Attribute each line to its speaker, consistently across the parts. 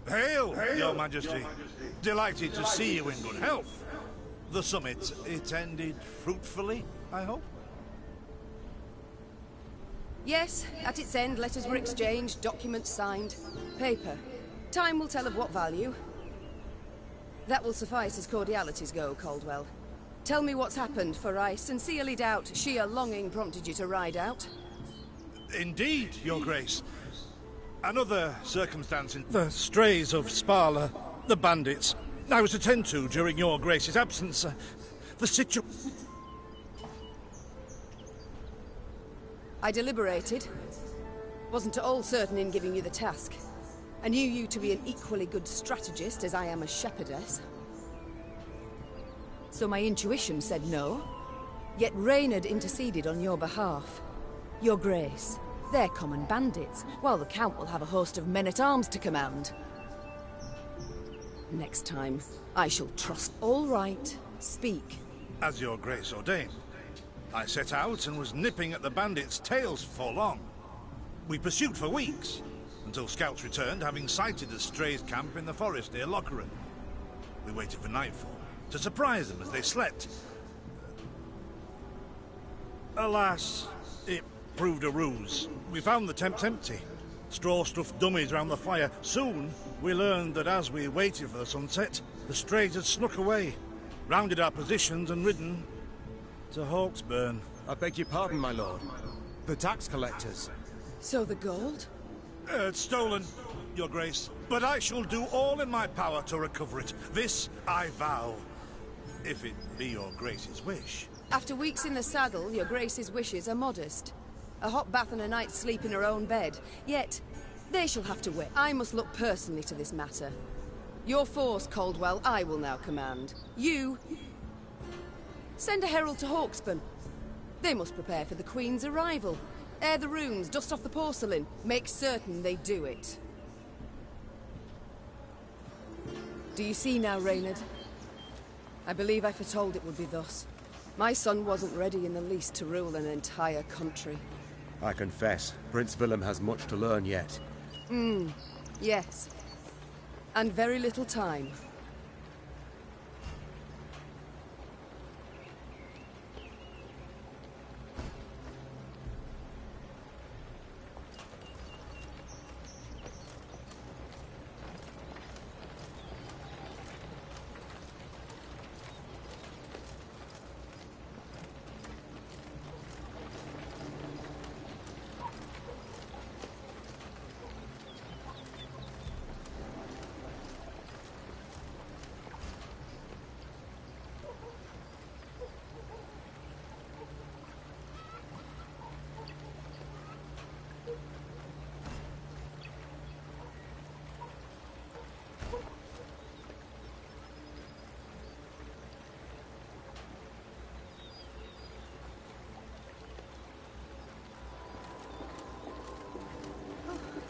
Speaker 1: Hail, Your Majesty. Delighted to see you in good health. The summit, it ended fruitfully, I hope?
Speaker 2: Yes, at its end, letters were exchanged, documents signed. Paper. Time will tell of what value. That will suffice as cordialities go, Caldwell. Tell me what's happened, for I sincerely doubt sheer longing prompted you to ride out.
Speaker 1: Indeed, Your Grace. Another circumstance in the strays of Sparla, the bandits, I was to tend to during Your Grace's absence. The situation...
Speaker 2: I deliberated. Wasn't at all certain in giving you the task. I knew you to be an equally good strategist as I am a shepherdess. So my intuition said no. Yet Reynard interceded on your behalf. Your Grace, they're common bandits, while the Count will have a host of men-at-arms to command. Next time, I shall trust. All right, speak.
Speaker 1: As Your Grace ordained. I set out and was nipping at the bandits' tails for long. We pursued for weeks, until scouts returned, having sighted the strays' camp in the forest near Lochran. We waited for nightfall, to surprise them as they slept. Alas, it proved a ruse. We found the tents empty. Straw-stuffed dummies round the fire. Soon, we learned that as we waited for the sunset, the strays had snuck away, rounded our positions and ridden to Hawksburn.
Speaker 3: I beg your pardon, my lord. The tax collectors.
Speaker 2: So the gold?
Speaker 1: It's stolen, Your Grace. But I shall do all in my power to recover it. This I vow. If it be Your Grace's wish.
Speaker 2: After weeks in the saddle, Your Grace's wishes are modest. A hot bath and a night's sleep in her own bed. Yet, they shall have to wait. I must look personally to this matter. Your force, Caldwell, I will now command. You... send a herald to Hawksburn. They must prepare for the Queen's arrival. Air the rooms, dust off the porcelain. Make certain they do it. Do you see now, Reynard? I believe I foretold it would be thus. My son wasn't ready in the least to rule an entire country.
Speaker 3: I confess, Prince Willem has much to learn yet.
Speaker 2: Yes. And very little time.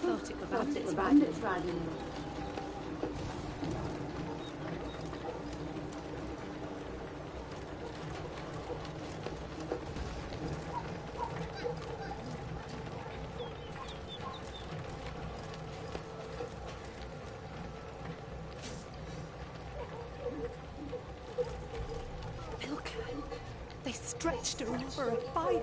Speaker 4: Thought it were bandits riding in. They stretched her over a fire.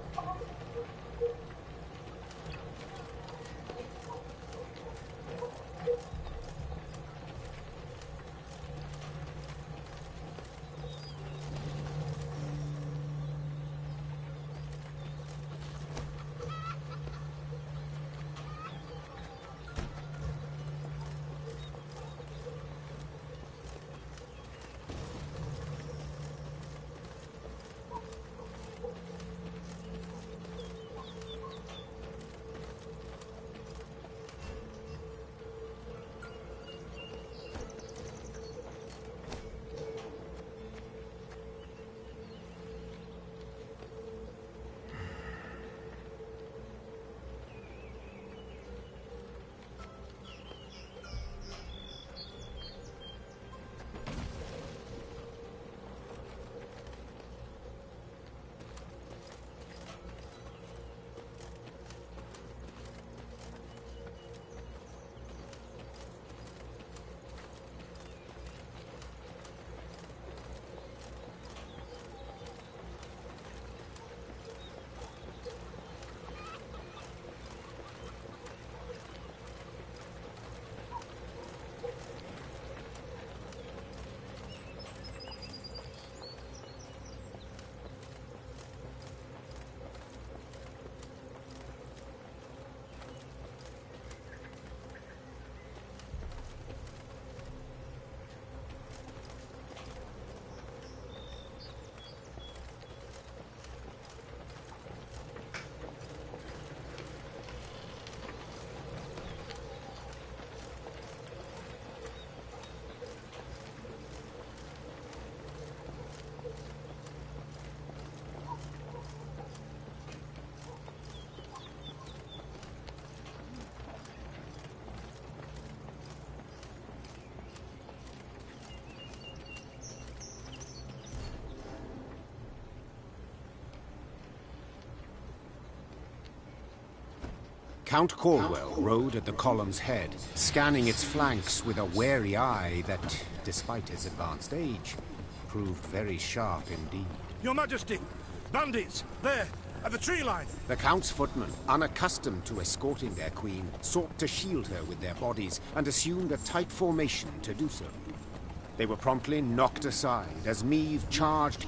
Speaker 5: Count Caldwell rode at the column's head, scanning its flanks with a wary eye that, despite his advanced age, proved very sharp indeed.
Speaker 1: Your Majesty! Bandits! There! At the tree line!
Speaker 5: The Count's footmen, unaccustomed to escorting their queen, sought to shield her with their bodies and assumed a tight formation to do so. They were promptly knocked aside as Meave charged.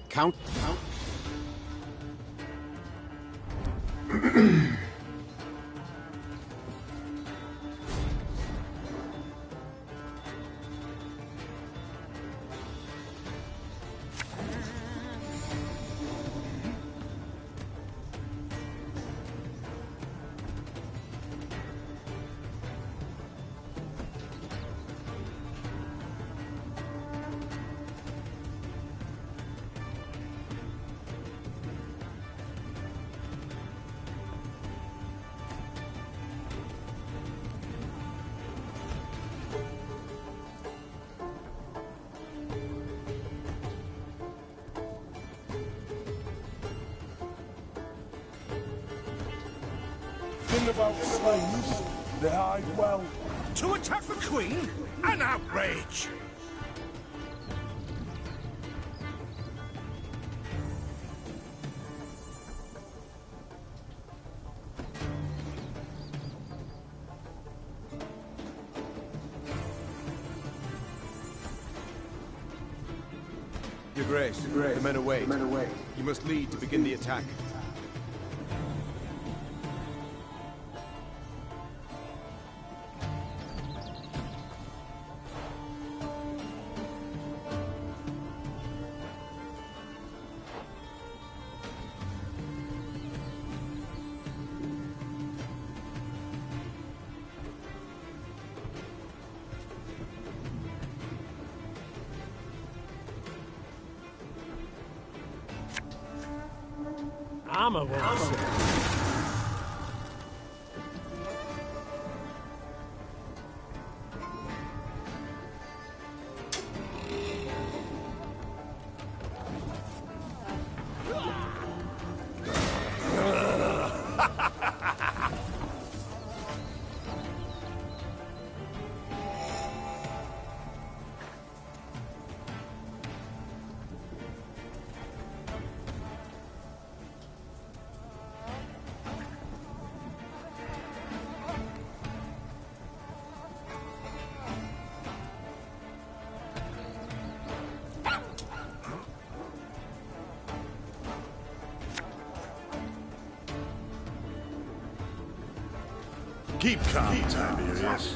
Speaker 5: Count.
Speaker 6: Thing about slaves, they hide well.
Speaker 1: To attack the Queen? An outrage!
Speaker 3: Your Grace, the men await. You must lead to begin the attack.
Speaker 7: I'm a woman.
Speaker 1: Keep calm, Tiberius.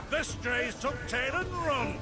Speaker 1: The strays took tail and run!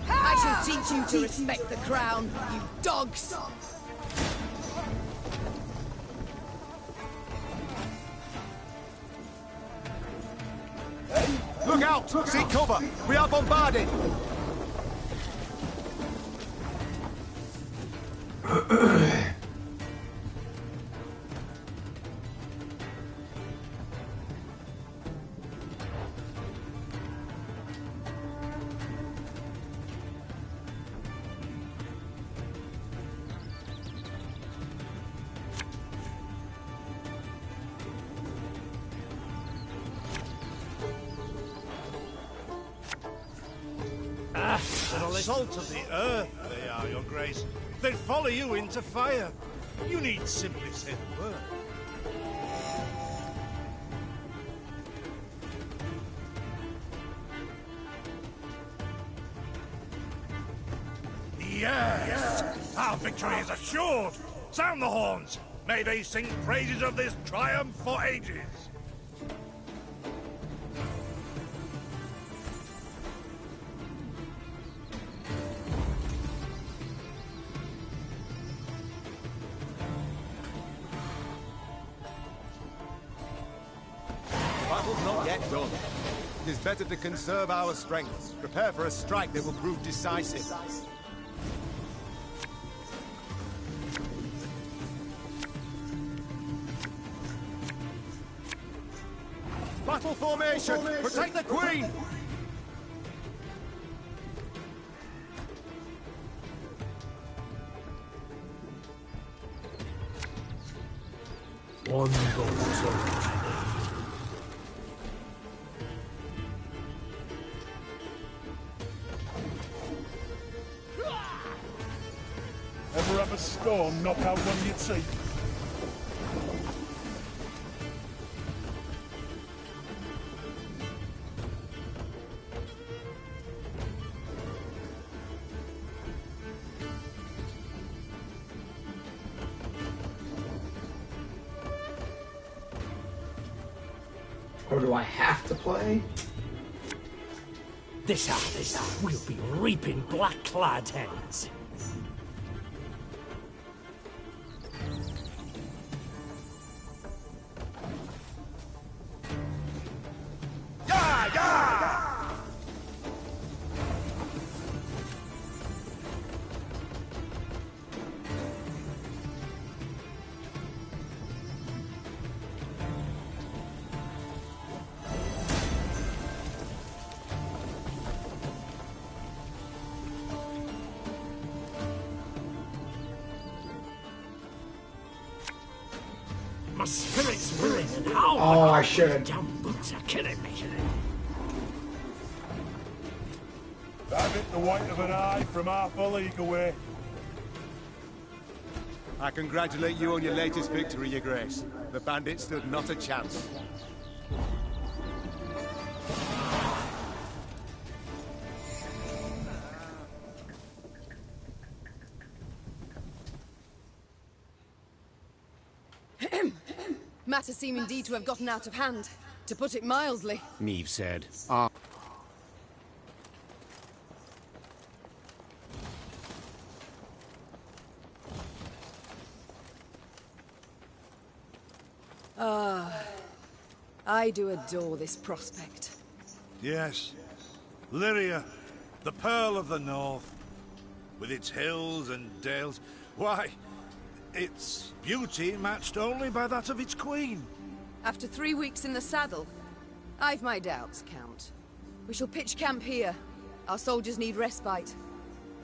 Speaker 2: I shall teach you to respect the crown, you dogs!
Speaker 5: Look
Speaker 3: Look out! Seek cover! We are bombarded!
Speaker 1: The salt of the earth they are, Your Grace. They'd follow you into fire. You need simply say the word. Yes! Our victory is assured! Sound the horns! May they sing praises of this triumph for ages!
Speaker 3: Battle's not yet done. It is better to conserve our strength. Prepare for a strike that will prove decisive. Battle formation! Protect the Queen!
Speaker 6: One daughter. Ever have a storm knock out one of your teeth?
Speaker 7: Or do I have to play?
Speaker 8: This harvest, we'll be reaping black-clad heads. My spirit's willing and how
Speaker 7: Oh, I should.
Speaker 8: damn boots are killing me.
Speaker 6: I've hit the white of an eye from half a league away.
Speaker 3: I congratulate you on your latest victory, Your Grace. The bandits stood not a chance.
Speaker 2: Matters seem indeed to have gotten out of hand, to put it mildly.
Speaker 5: Neve said.
Speaker 2: I do adore this prospect.
Speaker 1: Yes. Lyria, the Pearl of the North. With its hills and dales. Why, its beauty matched only by that of its queen.
Speaker 2: After 3 weeks in the saddle, I've my doubts, Count. We shall pitch camp here. Our soldiers need respite.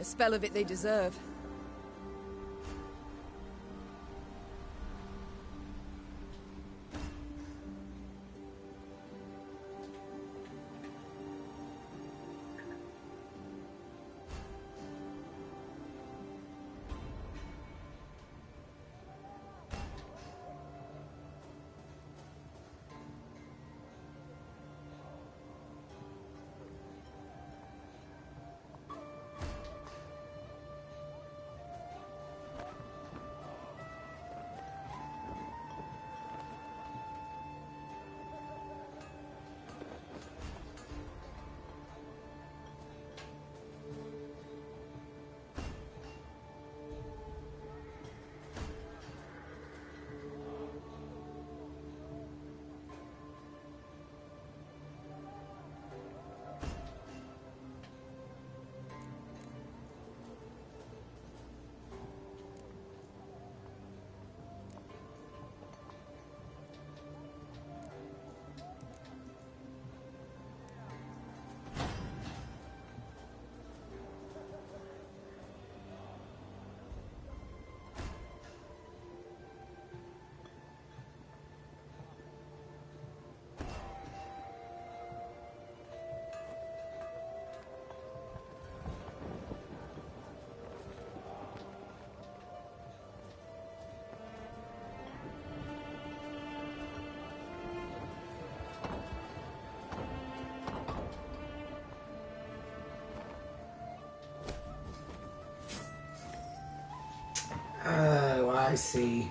Speaker 2: A spell of it they deserve.
Speaker 7: see.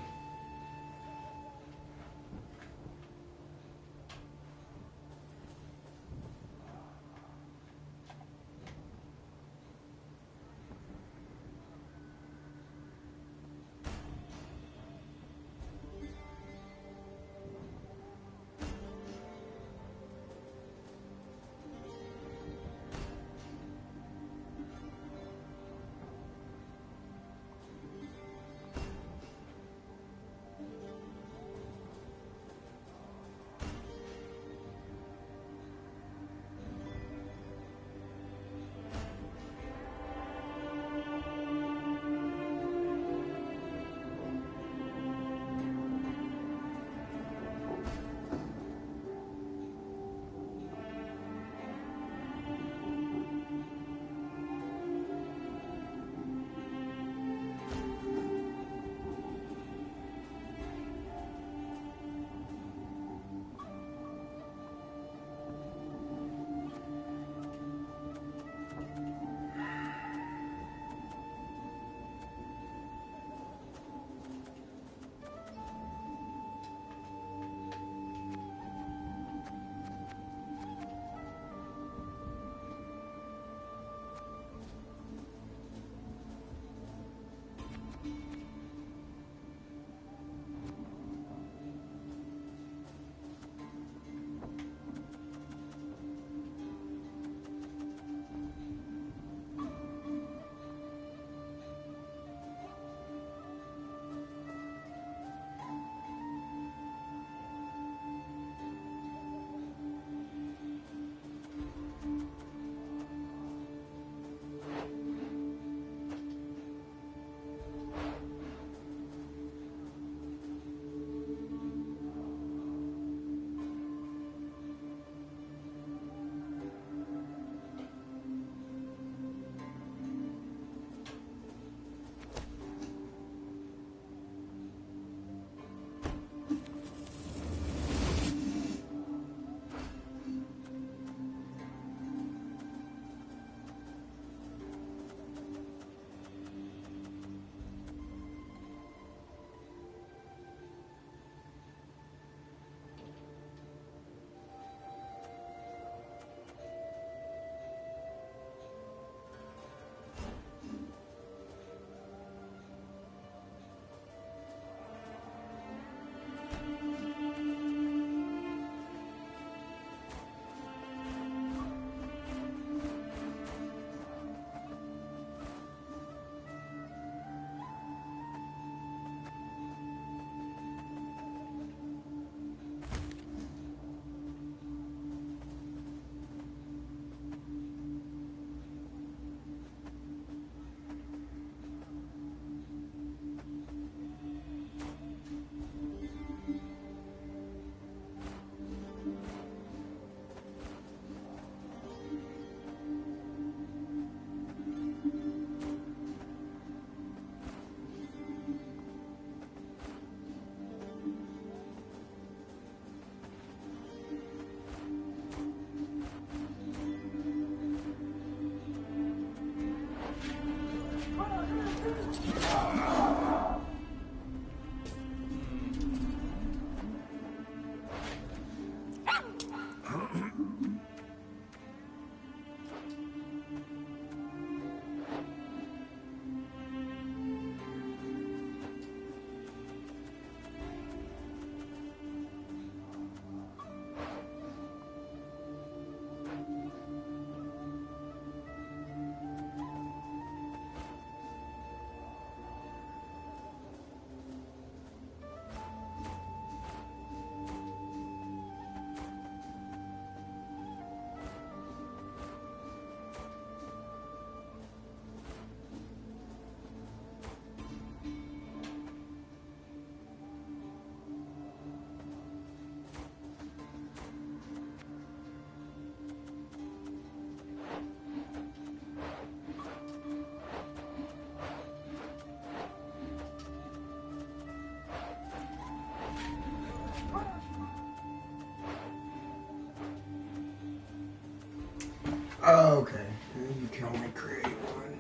Speaker 7: Oh, okay. You can only create one.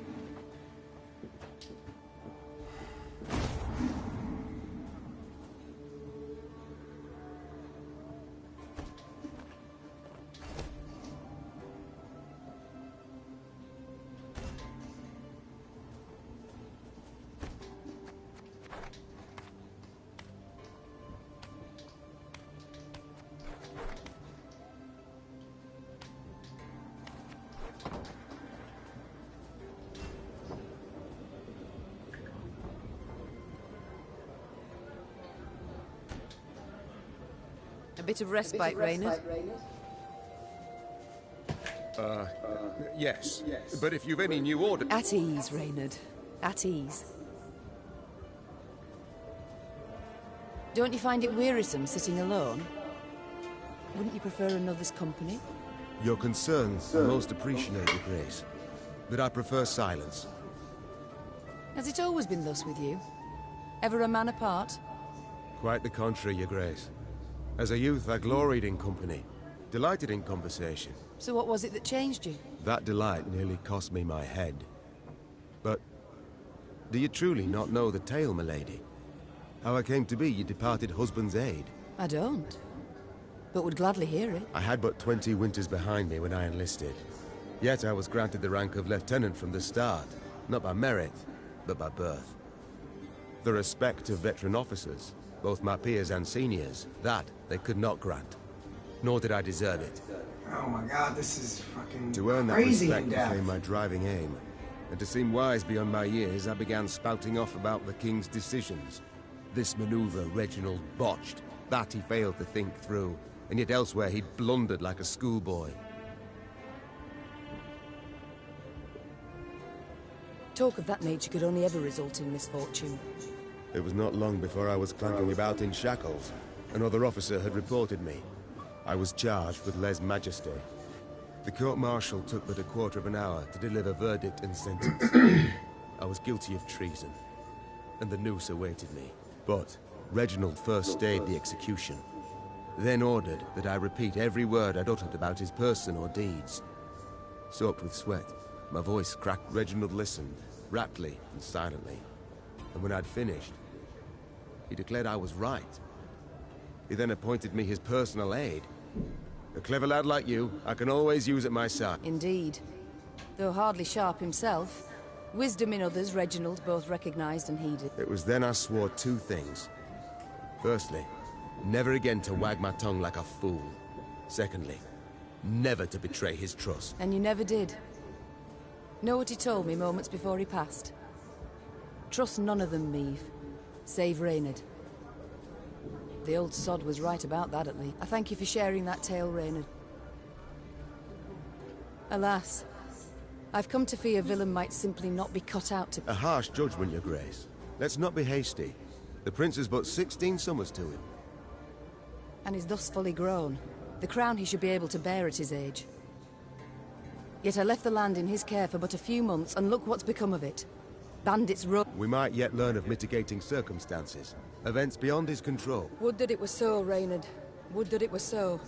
Speaker 2: A bit of respite, Reynard.
Speaker 3: Yes. But if you've any new order...
Speaker 2: At ease, Reynard. At ease. Don't you find it wearisome sitting alone? Wouldn't you prefer another's company?
Speaker 3: Your concerns are most appreciated, Your Grace. But I prefer silence.
Speaker 2: Has it always been thus with you? Ever a man apart?
Speaker 3: Quite the contrary, Your Grace. As a youth, I gloried in company, delighted in conversation.
Speaker 2: So what was it that changed you?
Speaker 3: That delight nearly cost me my head. But do you truly not know the tale, milady? How I came to be your departed husband's aide?
Speaker 2: I don't, but would gladly hear it.
Speaker 3: I had but 20 winters behind me when I enlisted. Yet I was granted the rank of lieutenant from the start, not by merit, but by birth. The respect of veteran officers, both my peers and seniors, that they could not grant. Nor did I deserve it.
Speaker 7: Oh my god, this is fucking
Speaker 3: To earn that
Speaker 7: crazy
Speaker 3: respect
Speaker 7: in depth.
Speaker 3: became my driving aim. And to seem wise beyond my years, I began spouting off about the king's decisions. This maneuver Reginald botched. That he failed to think through. And yet elsewhere he'd blundered like a schoolboy.
Speaker 2: Talk of that nature could only ever result in misfortune.
Speaker 3: It was not long before I was clanking about in shackles. Another officer had reported me. I was charged with lèse-majesté. The court-martial took but a quarter of an hour to deliver verdict and sentence. I was guilty of treason, and the noose awaited me. But Reginald first stayed the execution, then ordered that I repeat every word I'd uttered about his person or deeds. Soaked with sweat, my voice cracked. Reginald listened, raptly and silently. And when I'd finished, he declared I was right. He then appointed me his personal aide. A clever lad like you, I can always use at my side.
Speaker 2: Indeed. Though hardly sharp himself, wisdom in others Reginald both recognized and heeded.
Speaker 3: It was then I swore two things. Firstly, never again to wag my tongue like a fool. Secondly, never to betray his trust.
Speaker 2: And you never did. Know what he told me moments before he passed? Trust none of them, Meave. Save Reynard. The old sod was right about that, at least. I thank you for sharing that tale, Reynard. Alas, I've come to fear Willem might simply not be cut out to...
Speaker 3: A harsh judgment, Your Grace. Let's not be hasty. The prince is but 16 summers to him.
Speaker 2: And is thus fully grown. The crown he should be able to bear at his age. Yet I left the land in his care for but a few months, and look what's become of it. Bandits
Speaker 3: We might yet learn of mitigating circumstances. Events beyond his control.
Speaker 2: Would that it were so, Reynard. Would that it were so.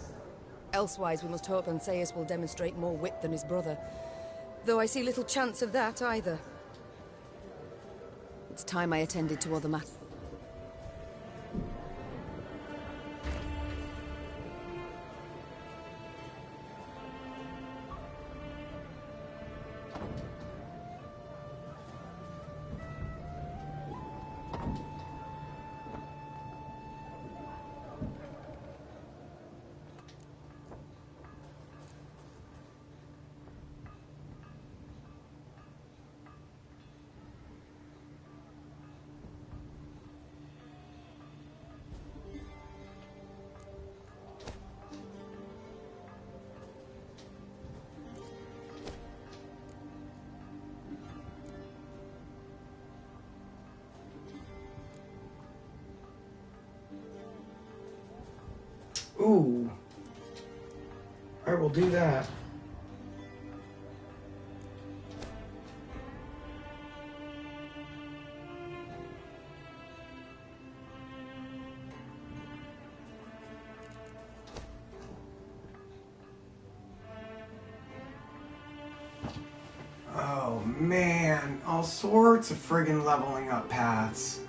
Speaker 2: Elsewise, we must hope Ansaeus will demonstrate more wit than his brother. Though I see little chance of that, either. It's time I attended to other matters.
Speaker 7: Ooh. I will do that. Oh man, all sorts of friggin' leveling up paths.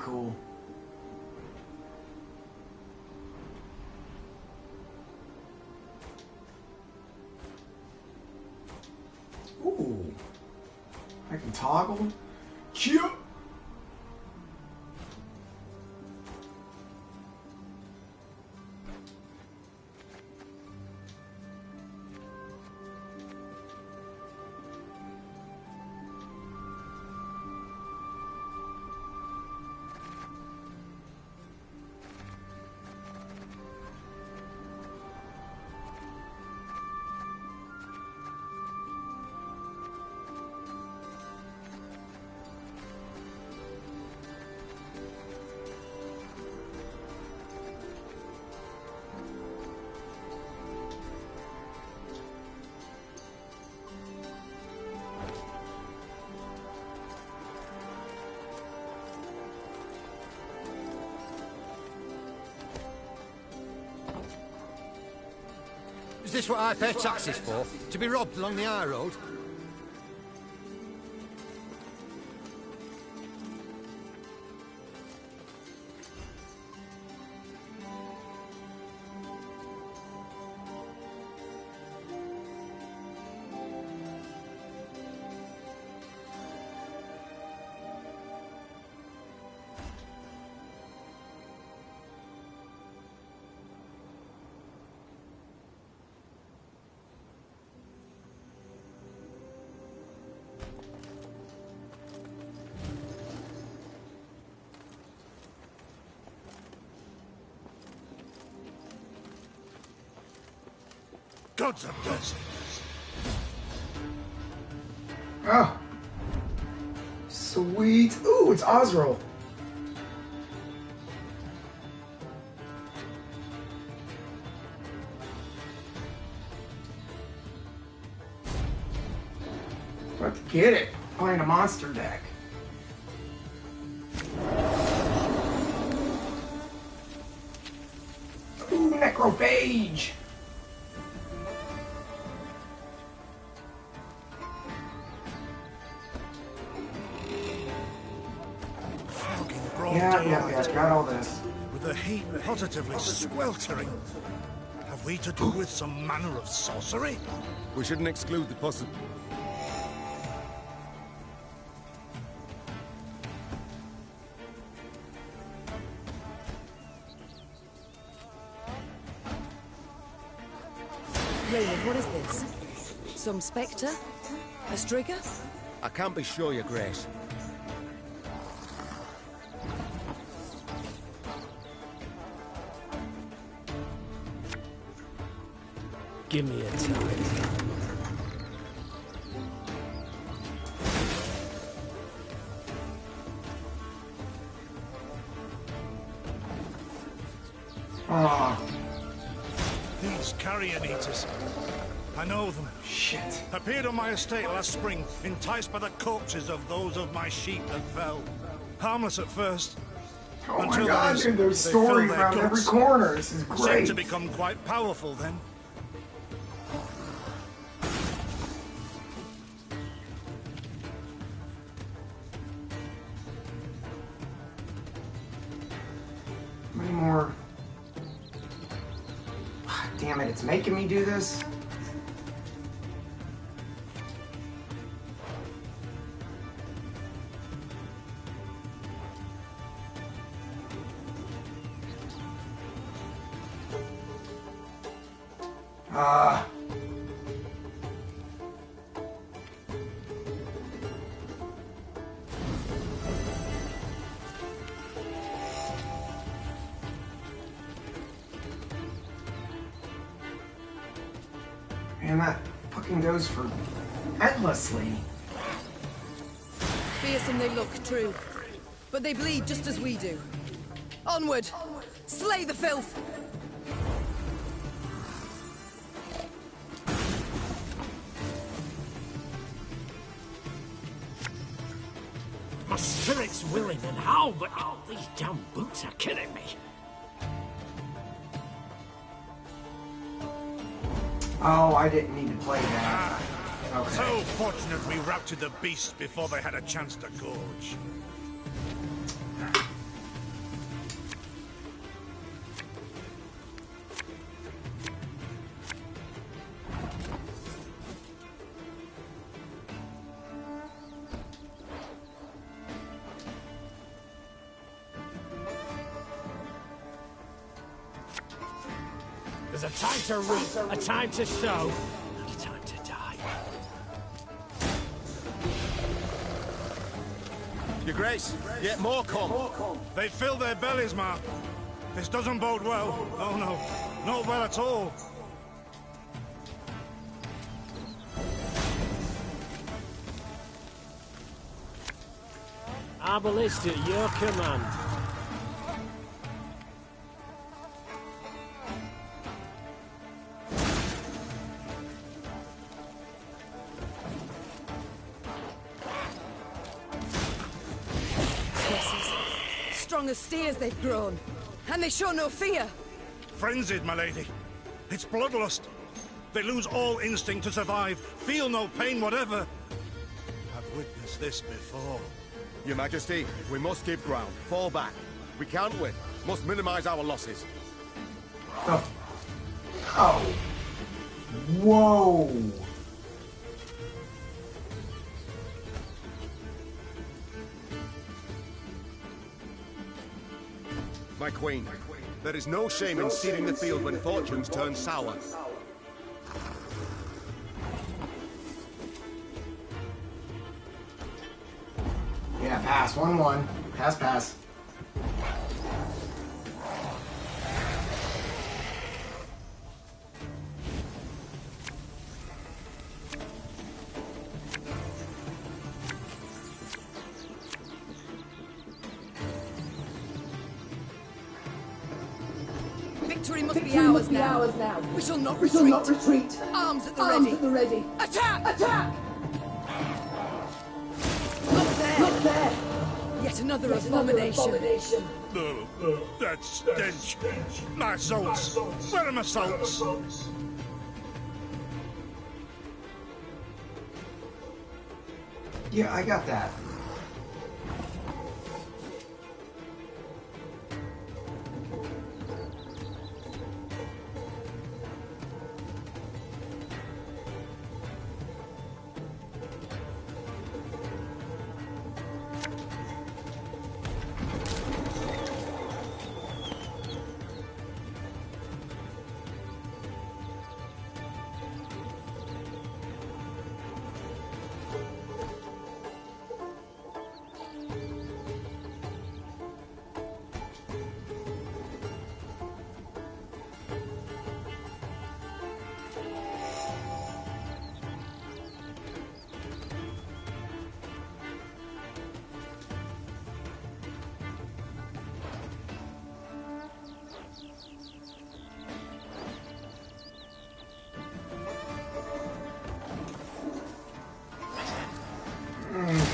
Speaker 7: cool. Ooh. I can toggle. Cute.
Speaker 9: Is this what I pay taxes for? To be robbed along the high road?
Speaker 1: Gods have mercy.
Speaker 7: Oh. Sweet. Ooh, it's Osro. About to get it. Playing a monster deck. Ooh, Necrophage. Yeah, got all this.
Speaker 1: With the heat positively sweltering. Have we to do with some manner of sorcery?
Speaker 3: We shouldn't exclude the
Speaker 2: Raymond, what is this? Some spectre? A strigger?
Speaker 3: I can't be sure, Your Grace.
Speaker 8: Give me a time.
Speaker 1: These carrion eaters. I know them.
Speaker 7: Shit.
Speaker 1: Appeared on my estate last spring, enticed by the corpses of those of my sheep that fell. Harmless at first.
Speaker 7: Oh my
Speaker 1: Until
Speaker 7: god, dude, there's stories around every corner. This is
Speaker 1: Seem
Speaker 7: great.
Speaker 1: to become quite powerful then.
Speaker 7: Many more. Damn it, it's making me do this. Man, that fucking goes for endlessly.
Speaker 2: Fearsome they look, true. But they bleed just as we do. Onward! Slay the filth!
Speaker 8: My spirit's willing and how, but these damn boots are killing me.
Speaker 7: Oh, I didn't need to play that. Okay.
Speaker 1: So fortunate we routed the beast before they had a chance to gorge.
Speaker 8: There's a time to reap, a time to sow, and a time to die.
Speaker 3: Your Grace, yet more come.
Speaker 1: They fill their bellies, Ma. This doesn't bode well. Oh no, not well at all.
Speaker 8: Our ballista at your command.
Speaker 2: Strong as steers they've grown, and they show no fear.
Speaker 1: Frenzied, my lady. It's bloodlust. They lose all instinct to survive, feel no pain whatever. I've witnessed this before.
Speaker 3: Your Majesty, we must give ground. Fall back. We can't win. Must minimize our losses.
Speaker 7: Oh. Oh. Whoa.
Speaker 3: My Queen, there is no shame in ceding the field when fortunes turn sour.
Speaker 7: Yeah, pass. 1-1. Pass, pass.
Speaker 2: Victory must be ours now. We shall not retreat. Arms at the ready. Attack! Look there! Yet another abomination.
Speaker 1: That stench. My salts. Where are my salts?
Speaker 7: Yeah, I got that.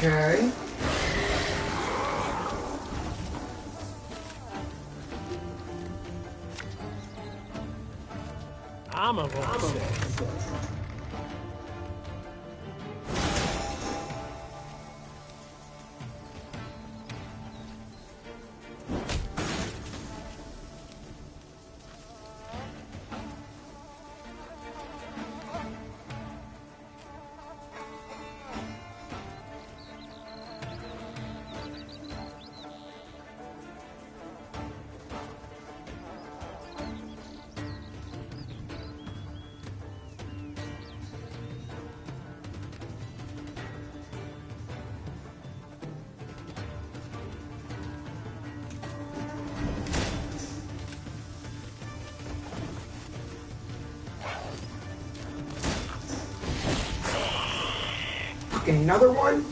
Speaker 7: Okay.
Speaker 8: I'm a voice.
Speaker 7: Another one?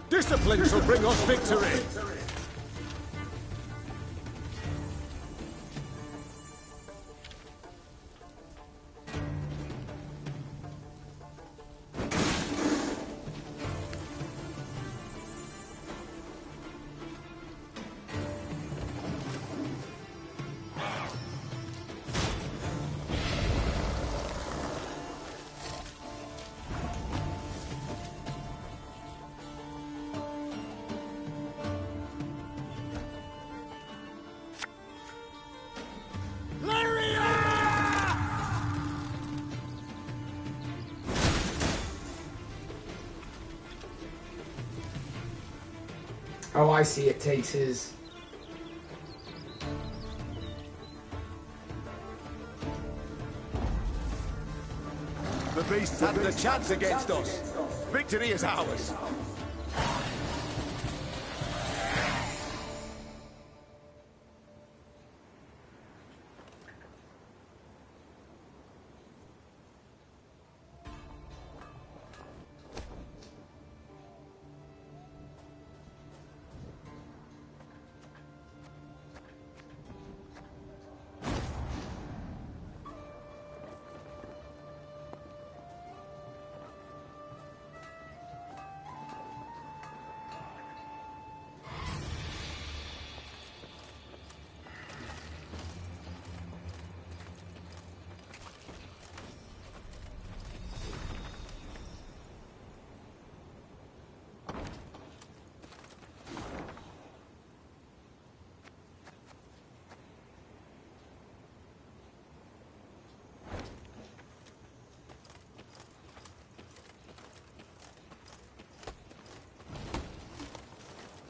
Speaker 3: Discipline shall bring us victory!
Speaker 7: Oh, I see. It takes his...
Speaker 10: The beasts had the chance against us. Victory is ours.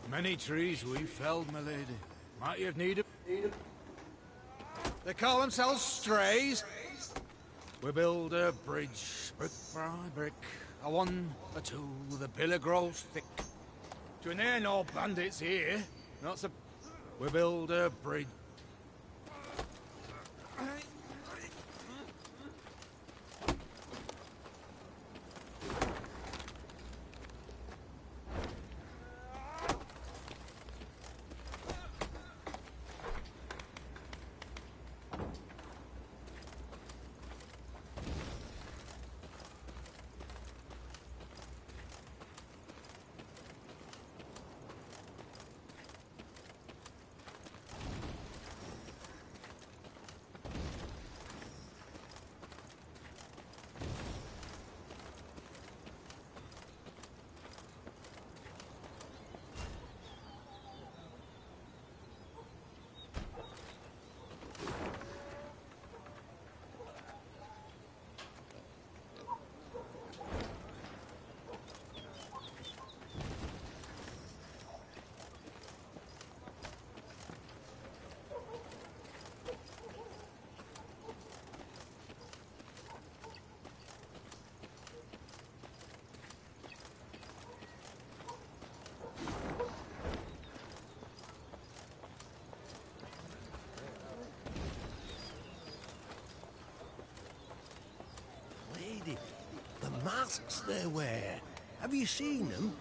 Speaker 11: Many trees we felled, my lady. Might you have need of...
Speaker 9: They call themselves strays.
Speaker 11: We build a bridge, brick by brick. A one, a two, the pillar grows thick. To an air no bandits here. Not so... We build a bridge.
Speaker 8: The masks they wear. Have you seen them?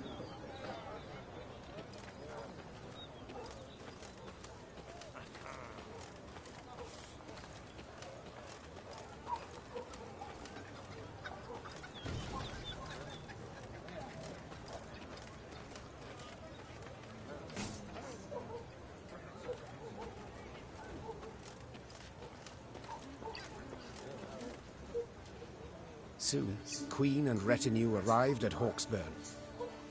Speaker 5: Soon, Queen and retinue arrived at Hawksburn.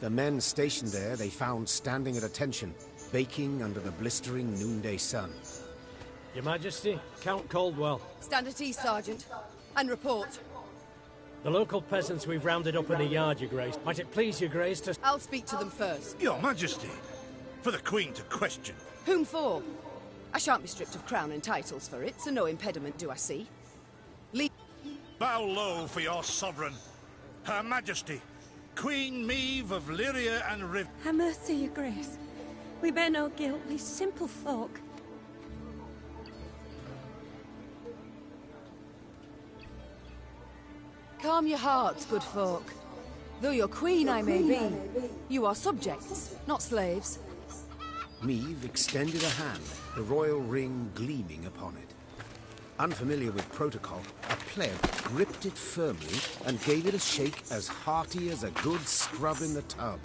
Speaker 5: The men stationed there they found standing at attention, baking under the blistering noonday sun.
Speaker 12: Your Majesty, Count Caldwell.
Speaker 2: Stand at ease, Sergeant, and report.
Speaker 12: The local peasants we've rounded up in the yard, Your Grace. Might it please Your Grace to...
Speaker 2: I'll speak to them first.
Speaker 1: Your Majesty, for the Queen to question.
Speaker 2: Whom for? I shan't be stripped of crown and titles for it, so no impediment do I see. Leave...
Speaker 1: Bow low for your sovereign, Her Majesty, Queen Meve of Lyria and Riv...
Speaker 4: Ha' mercy, Your Grace. We bear no guilt, we simple folk.
Speaker 2: Calm your hearts, good folk. Though your queen I may be, you are subjects, not slaves.
Speaker 5: Meve extended a hand, the royal ring gleaming upon it. Unfamiliar with protocol, a pleb gripped it firmly and gave it a shake as hearty as a good scrub in the tub.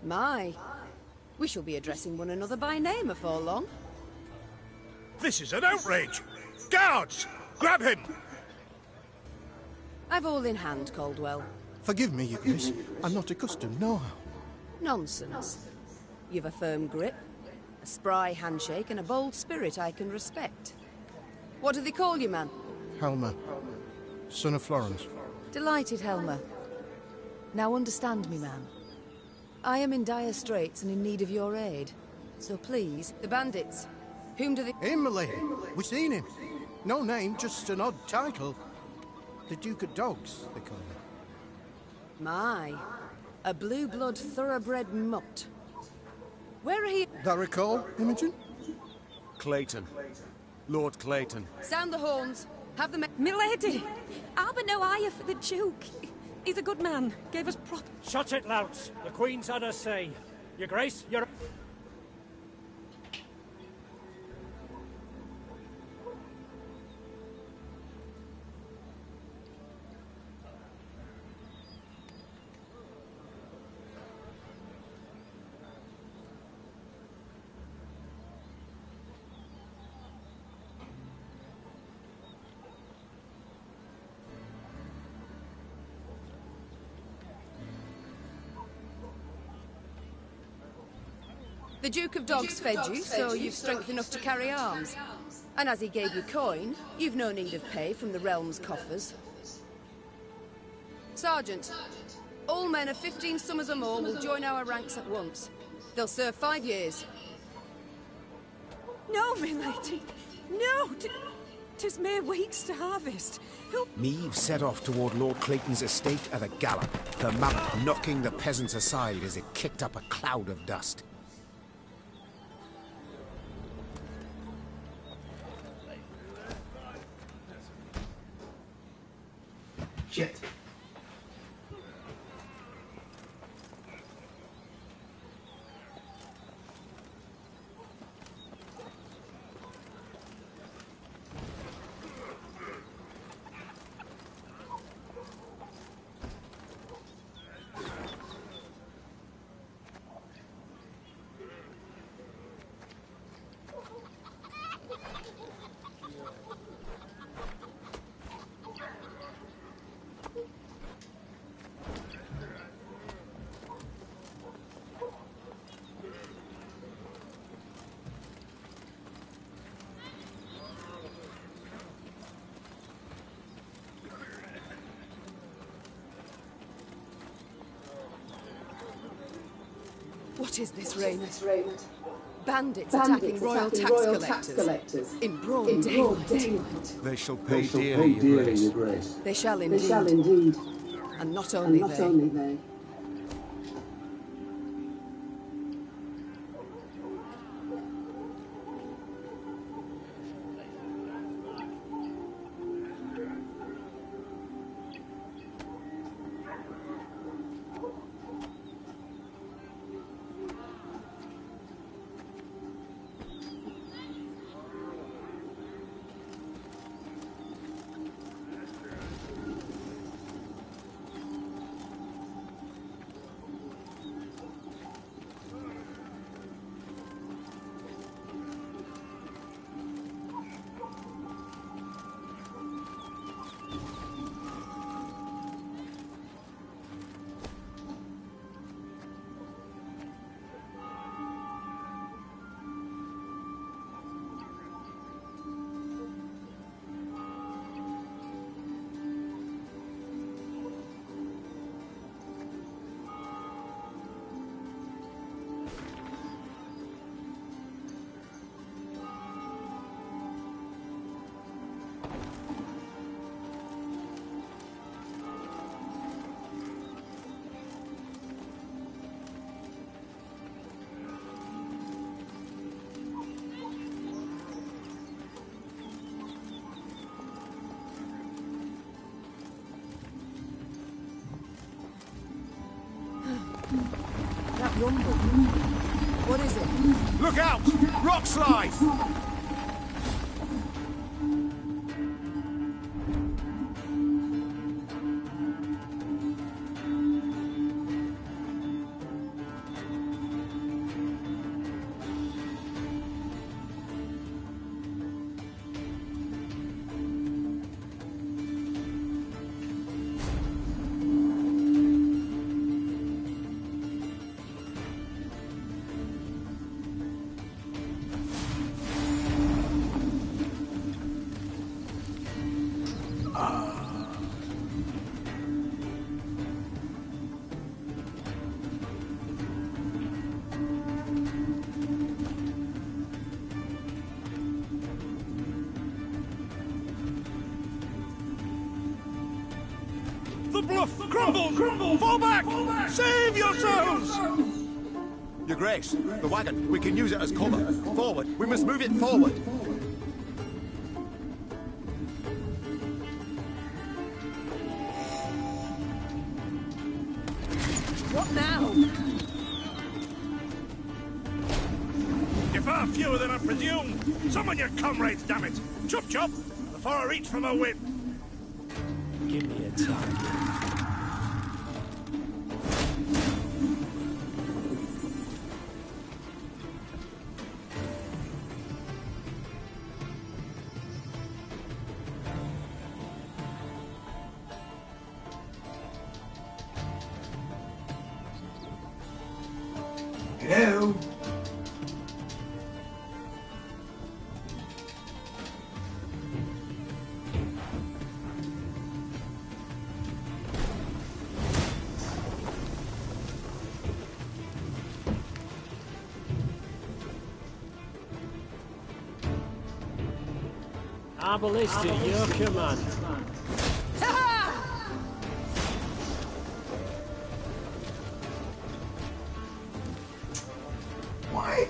Speaker 2: My, we shall be addressing one another by name afore long.
Speaker 1: This is an outrage! Guards! Grab him!
Speaker 2: I've all in hand, Caldwell.
Speaker 13: Forgive me, Your Grace. I'm not accustomed, no.
Speaker 2: Nonsense. You've a firm grip, a spry handshake, and a bold spirit I can respect. What do they call you, man?
Speaker 13: Helmer, son of Florence.
Speaker 2: Delighted, Helmer. Now understand me, man. I am in dire straits and in need of your aid. So please, the bandits, whom do they...
Speaker 13: Him, my lady. We've seen him. No name, just an odd title. The Duke of Dogs, they call him.
Speaker 2: My, a blue-blood thoroughbred mutt. Where are he...
Speaker 13: That recall, Imogen?
Speaker 10: Clayton. Lord Clayton.
Speaker 2: Sound the horns. Have the men...
Speaker 4: Milady! I'll but no ire for the Duke. He's a good man. Gave us prop...
Speaker 12: Shut it, louts. The Queen's had her say. Your Grace, you're...
Speaker 2: The Duke of Dogs fed you, so you've strength enough to carry arms. And as he gave you coin, you've no need of pay from the realm's coffers. Sergeant, all men of 15 summers or more will join our ranks at once. They'll serve 5 years.
Speaker 4: No, milady. No! 'Tis mere weeks to harvest.
Speaker 5: Meave set off toward Lord Clayton's estate at a gallop, her mount knocking the peasants aside as it kicked up a cloud of dust.
Speaker 7: Shit.
Speaker 2: What is this, Raymond? Bandits attacking royal tax collectors in broad daylight.
Speaker 10: They shall pay dearly, Your Grace.
Speaker 2: They shall indeed. And not only they. That rumble. What is it?
Speaker 10: Look out! Rock slide!
Speaker 1: bluff crumbles! Fall back! Save yourselves!
Speaker 10: Your Grace, the wagon. We can use it as cover. Forward. We must move it forward.
Speaker 2: What now?
Speaker 1: You're far fewer than I presumed. Summon your comrades, damn it! Chop chop! Before I reach for my whip.
Speaker 12: Give me a time.
Speaker 7: Hello?
Speaker 12: Arbalist at your command.
Speaker 7: Why?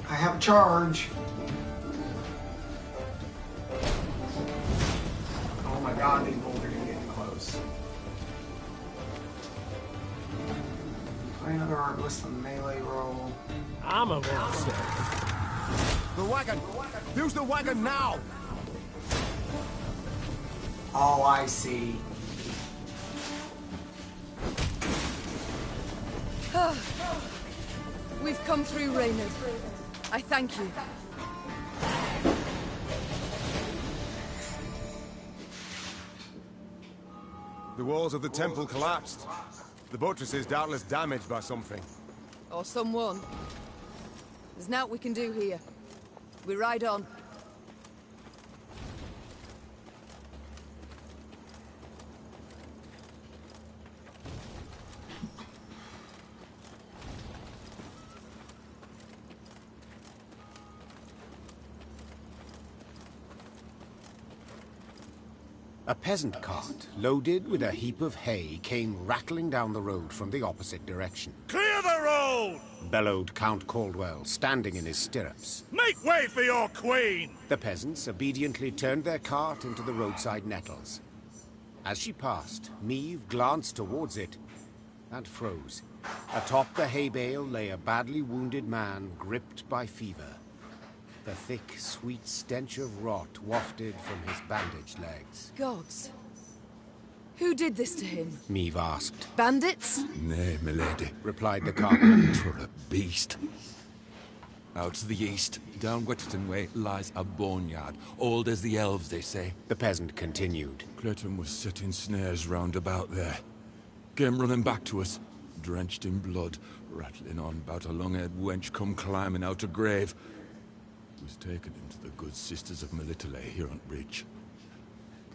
Speaker 7: I have charge. Oh my god, these boulders are getting close. Play another arbalist on melee roll.
Speaker 12: Armor monster.
Speaker 10: The wagon! Use the wagon now!
Speaker 7: Oh, I see.
Speaker 2: We've come through, Reynard. I thank you.
Speaker 3: The walls of the temple collapsed. The buttresses doubtless damaged by something.
Speaker 2: Or someone. There's naught we can do here. We ride on.
Speaker 5: A peasant cart, loaded with a heap of hay, came rattling down the road from the opposite direction.
Speaker 1: Clear the road!
Speaker 5: Bellowed Count Caldwell, standing in his stirrups.
Speaker 1: Make way for your queen!
Speaker 5: The peasants obediently turned their cart into the roadside nettles. As she passed, Meve glanced towards it and froze. Atop the hay bale lay a badly wounded man gripped by fever. The thick, sweet stench of rot wafted from his bandaged legs.
Speaker 2: Gods. Who did this to him?
Speaker 5: Meve asked.
Speaker 2: Bandits?
Speaker 14: Nay, milady,
Speaker 5: replied the carpenter.
Speaker 14: 'Twere a beast. Out to the east, down Wetterton Way, lies a boneyard, old as the elves, they say.
Speaker 5: The peasant continued.
Speaker 14: Clayton was setting snares round about there. Came running back to us, drenched in blood, rattling on about a long-haired wench come climbing out a grave. Was taken into the good sisters of Melitele here on Ridge.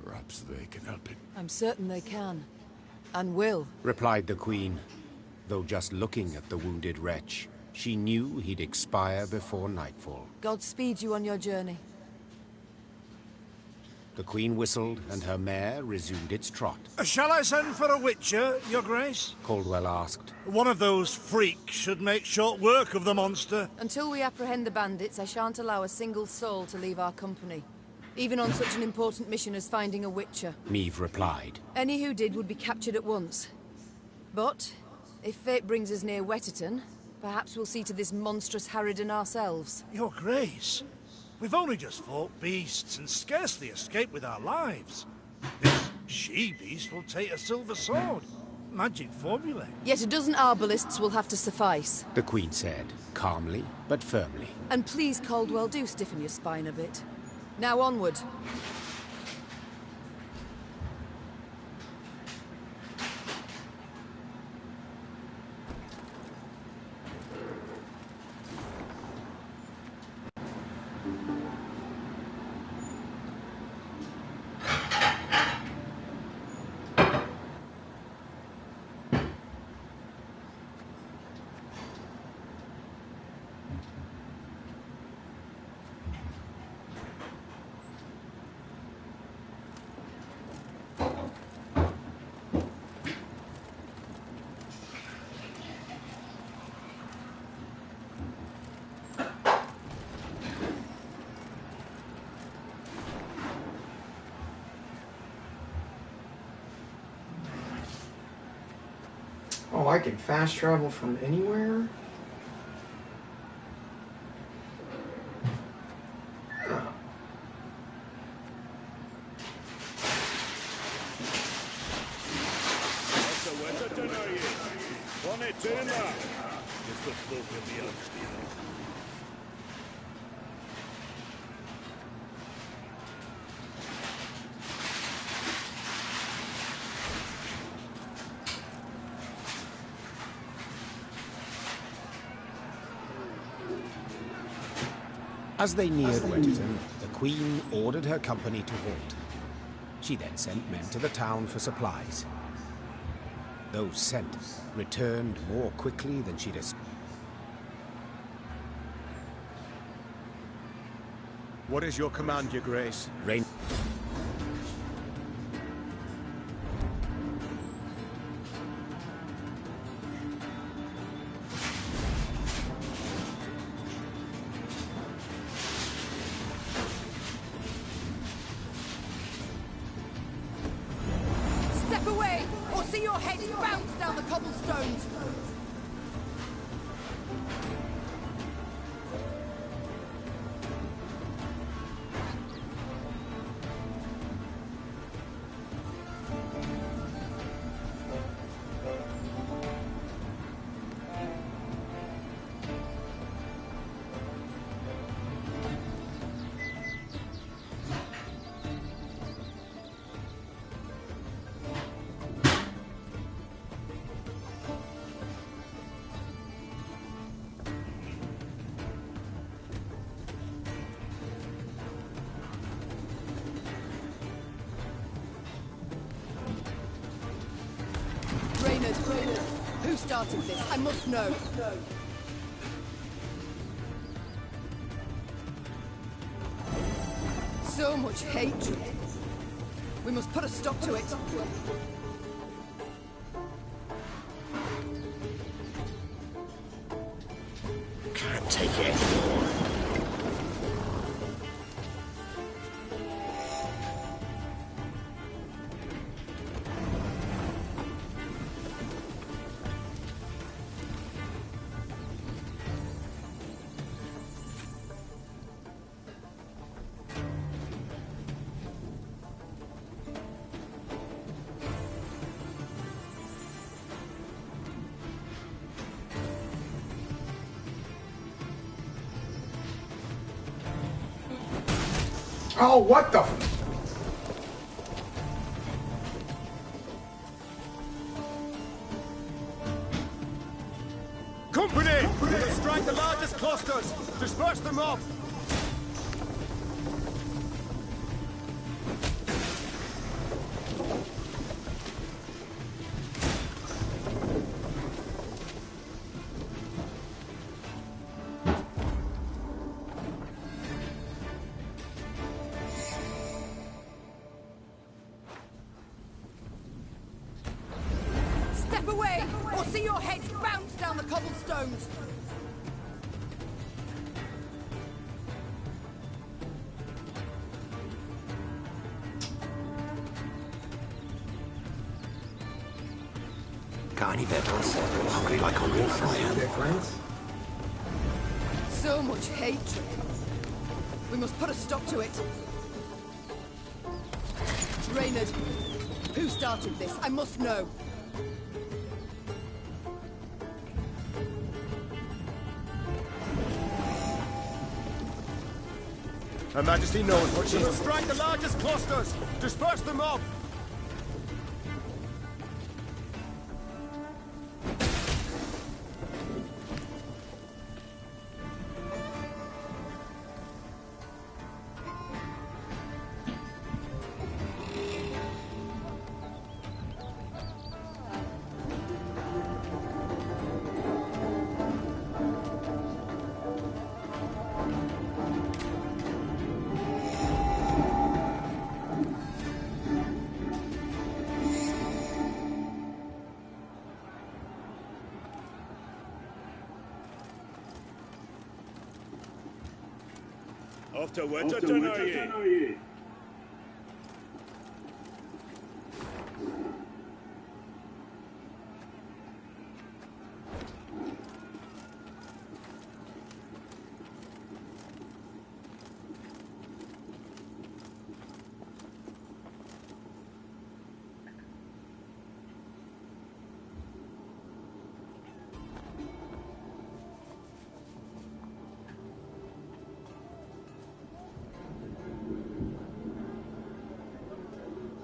Speaker 14: Perhaps they can help him.
Speaker 2: I'm certain they can. And will.
Speaker 5: Replied the Queen. Though just looking at the wounded wretch, she knew he'd expire before nightfall.
Speaker 2: God speed you on your journey.
Speaker 5: The Queen whistled, and her mare resumed its trot.
Speaker 1: Shall I send for a witcher, Your Grace?
Speaker 5: Caldwell asked.
Speaker 1: One of those freaks should make short work of the monster.
Speaker 2: Until we apprehend the bandits, I shan't allow a single soul to leave our company. Even on such an important mission as finding a witcher.
Speaker 5: Meve replied.
Speaker 2: Any who did would be captured at once. But, if fate brings us near Wetterton, perhaps we'll see to this monstrous harridan ourselves.
Speaker 1: Your Grace, we've only just fought beasts and scarcely escaped with our lives. This she-beast will take a silver sword. Magic formula.
Speaker 2: Yet a dozen arbalists will have to suffice.
Speaker 5: The Queen said, calmly but firmly.
Speaker 2: And please, Caldwell, do stiffen your spine a bit. Now onward.
Speaker 7: Oh, I can fast travel from anywhere? Huh.
Speaker 5: As they neared Wetterton, the Queen ordered her company to halt. She then sent men to the town for supplies. Those sent returned more quickly than she'd expected.
Speaker 3: What is your command, Your Grace?
Speaker 5: Rain.
Speaker 2: Step away, or see your head bounce down the cobblestones! Who started this? I must know. So much hatred. We must put a stop to it.
Speaker 8: Can't take it anymore.
Speaker 7: Oh, what the?
Speaker 10: Company! We will strike the largest clusters! Disperse the mob!
Speaker 2: Step away, or see your heads bounce down the cobblestones!
Speaker 8: Got any victuals? Hungry like a wolf, I am.
Speaker 2: So much hatred. We must put a stop to it. Reynard, who started this? I must know.
Speaker 3: Her Majesty knows what she
Speaker 10: We will strike the largest clusters! Disperse the mob!
Speaker 6: Off to Winterton, are ye?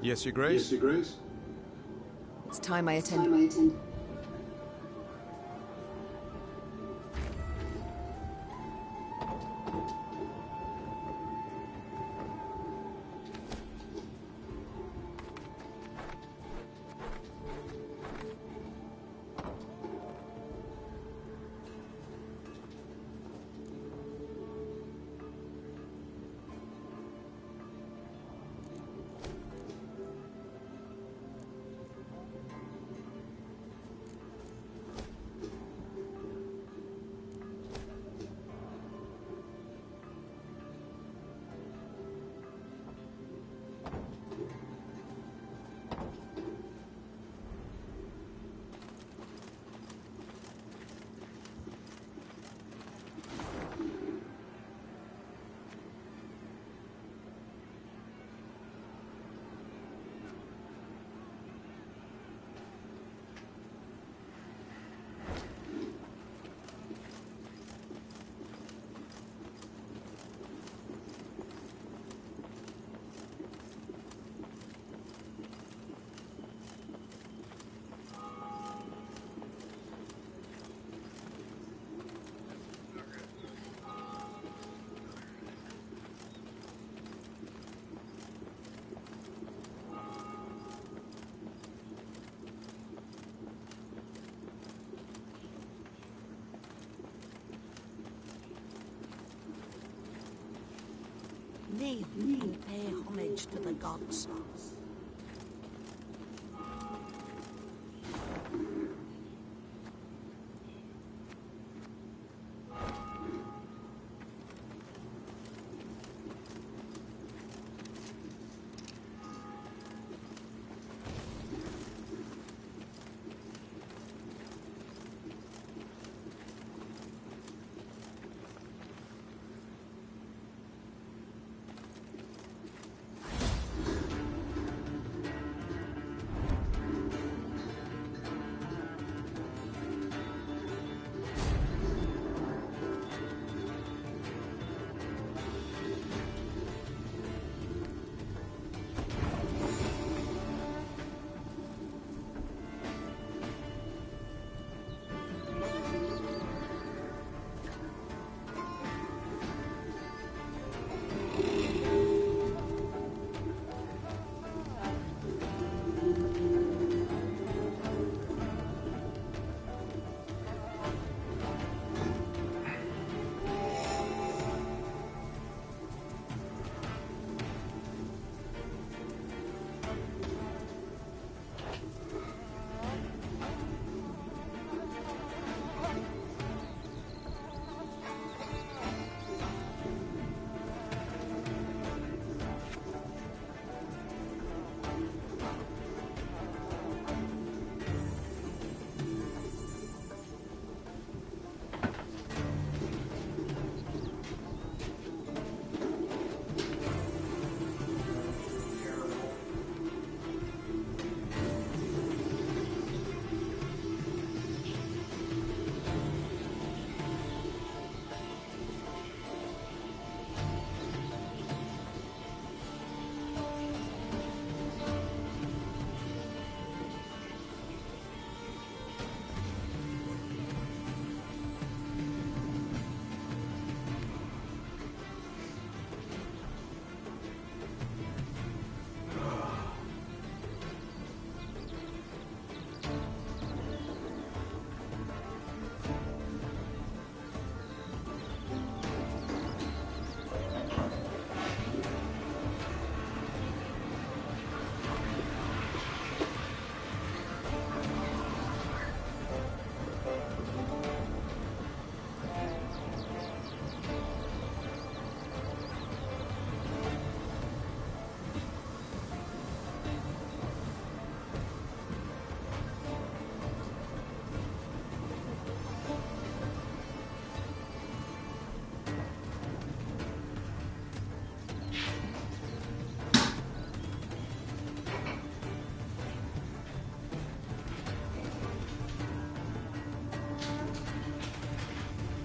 Speaker 3: Yes, Your Grace?
Speaker 15: Yes, Your Grace.
Speaker 2: It's time I attend.
Speaker 16: Kneel and pay homage to the gods.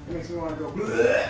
Speaker 7: It makes me want to go bleh.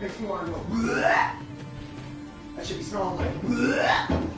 Speaker 7: Makes me want to go. That should be smelling like.